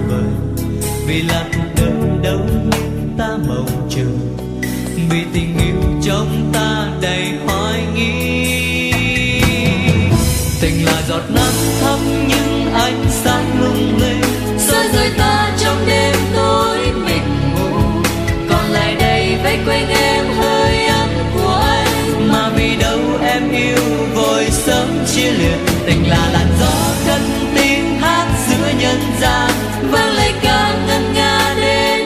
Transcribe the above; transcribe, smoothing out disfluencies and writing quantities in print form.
vời. Vì là cuộc đời đâu ta mộng chờ, vì tình yêu trong ta đầy hoài nghi. Tình là giọt nắng thấm những ánh